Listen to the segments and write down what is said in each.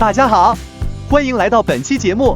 大家好，欢迎来到本期节目。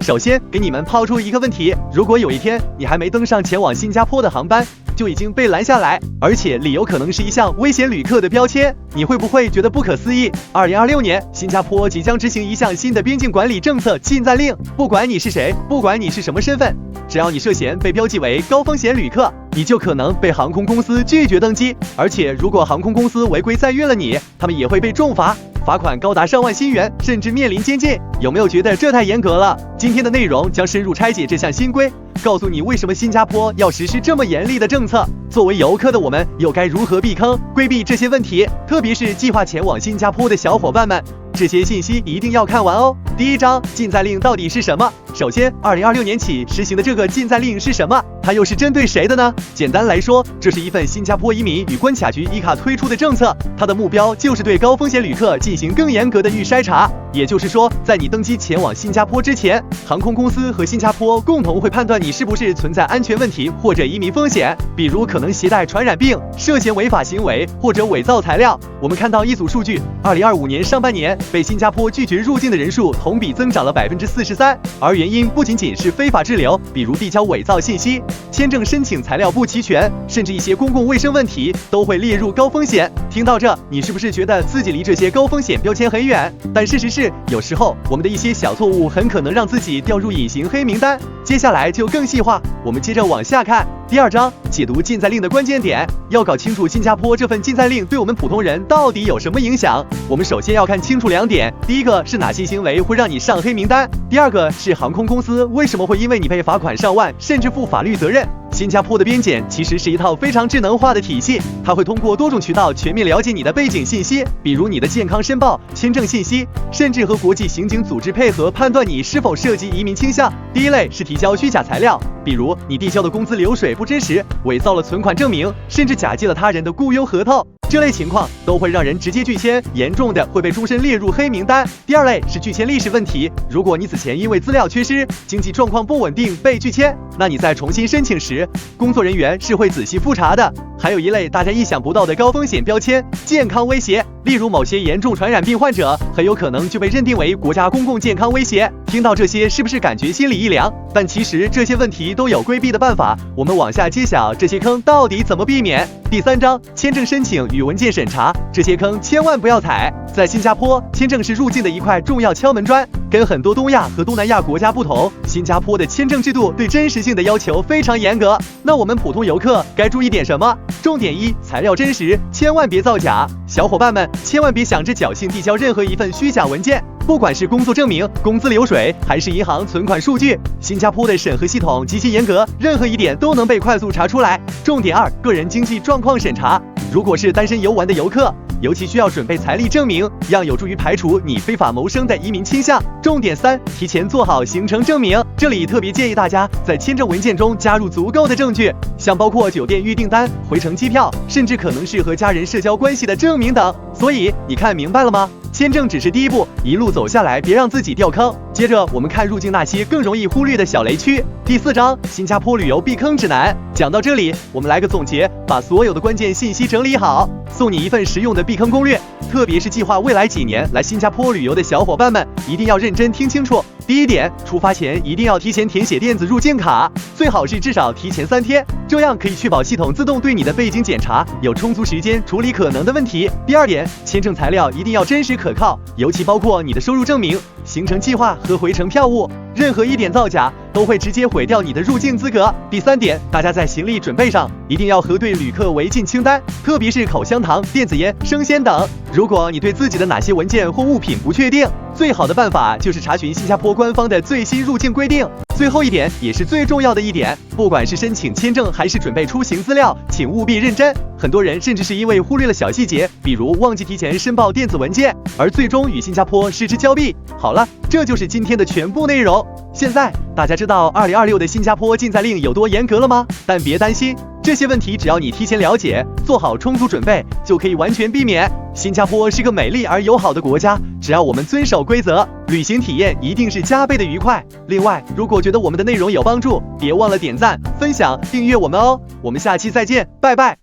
首先给你们抛出一个问题，如果有一天你还没登上前往新加坡的航班，就已经被拦下来，而且理由可能是一项危险旅客的标签，你会不会觉得不可思议？2026年，新加坡即将执行一项新的边境管理政策禁暂令，不管你是谁，不管你是什么身份，只要你涉嫌被标记为高风险旅客，你就可能被航空公司拒绝登机，而且如果航空公司违规再运了你，他们也会被重罚，罚款高达上万新元，甚至面临监禁。有没有觉得这太严格了？今天的内容将深入拆解这项新规，告诉你为什么新加坡要实施这么严厉的政策。作为游客的我们，又该如何避坑，规避这些问题？特别是计划前往新加坡的小伙伴们，这些信息一定要看完哦。第一章，禁暂令到底是什么？首先，2026年起实行的这个禁暂令是什么？它又是针对谁的呢？简单来说，这是一份新加坡移民与关卡局伊卡推出的政策，它的目标就是对高风险旅客进行更严格的预筛查。也就是说，在你登机前往新加坡之前，航空公司和新加坡共同会判断你是不是存在安全问题或者移民风险，比如可能携带传染病、涉嫌违法行为或者伪造材料。我们看到一组数据，2025年上半年被新加坡拒绝入境的人数同比增长了43%，而原因不仅仅是非法滞留，比如递交伪造信息、签证申请材料不齐全，甚至一些公共卫生问题都会列入高风险。听到这，你是不是觉得自己离这些高风险标签很远？但事实是，有时候我们的一些小错误很可能让自己掉入隐形黑名单。接下来就更细化，我们接着往下看。第二章，解读禁暂令的关键点。要搞清楚新加坡这份禁暂令对我们普通人到底有什么影响，我们首先要看清楚两点：第一个是哪些行为会让你上黑名单；第二个是航空公司为什么会因为你被罚款上万，甚至负法律责任。新加坡的边检其实是一套非常智能化的体系，它会通过多种渠道全面了解你的背景信息，比如你的健康申报、签证信息，甚至和国际刑警组织配合判断你是否涉及移民倾向。第一类是提交虚假材料，比如你递交的工资流水不真实，伪造了存款证明，甚至假借了他人的雇佣合同。这类情况都会让人直接拒签，严重的会被终身列入黑名单。第二类是拒签历史问题，如果你此前因为资料缺失、经济状况不稳定被拒签，那你在重新申请时，工作人员是会仔细复查的。还有一类大家意想不到的高风险标签，健康威胁，例如某些严重传染病患者很有可能就被认定为国家公共健康威胁。听到这些是不是感觉心里一凉？但其实这些问题都有规避的办法，我们往下揭晓这些坑到底怎么避免。第三章，签证申请与文件审查，这些坑千万不要踩。在新加坡，签证是入境的一块重要敲门砖，跟很多东亚和东南亚国家不同，新加坡的签证制度对真实性的要求非常严格。那我们普通游客该注意点什么？重点一，材料真实，千万别造假。小伙伴们千万别想着侥幸递交任何一份虚假文件，不管是工作证明、工资流水，还是银行存款数据，新加坡的审核系统极其严格，任何一点都能被快速查出来。重点二，个人经济状况审查。如果是单身游玩的游客，尤其需要准备财力证明，样有助于排除你非法谋生的移民倾向。重点三，提前做好行程证明。这里特别建议大家在签证文件中加入足够的证据，像包括酒店预订单、回程机票，甚至可能是和家人社交关系的证明等。所以你看明白了吗？签证只是第一步，一路走下来别让自己掉坑。接着我们看入境那些更容易忽略的小雷区。第四章，新加坡旅游避坑指南。讲到这里，我们来个总结，把所有的关键信息整理好，送你一份实用的避坑攻略。特别是计划未来几年来新加坡旅游的小伙伴们，一定要认真听清楚。第一点，出发前一定要提前填写电子入境卡，最好是至少提前3天，这样可以确保系统自动对你的背景检查，有充足时间处理可能的问题。第二点，签证材料一定要真实可靠，尤其包括你的收入证明、行程计划和回程票务，任何一点造假都会直接毁掉你的入境资格。第三点，大家在行李准备上一定要核对旅客违禁清单，特别是口香糖、电子烟、生鲜等。如果你对自己的哪些文件或物品不确定，最好的办法就是查询新加坡官方的最新入境规定。最后一点也是最重要的一点，不管是申请签证还是准备出行资料，请务必认真。很多人甚至是因为忽略了小细节，比如忘记提前申报电子文件，而最终与新加坡失之交臂。好了，这就是今天的全部内容。现在大家知道2026的新加坡禁暂令有多严格了吗？但别担心，这些问题只要你提前了解，做好充足准备，就可以完全避免。新加坡是个美丽而友好的国家，只要我们遵守规则，旅行体验一定是加倍的愉快。另外，如果觉得我们的内容有帮助，别忘了点赞、分享、订阅我们哦。我们下期再见，拜拜。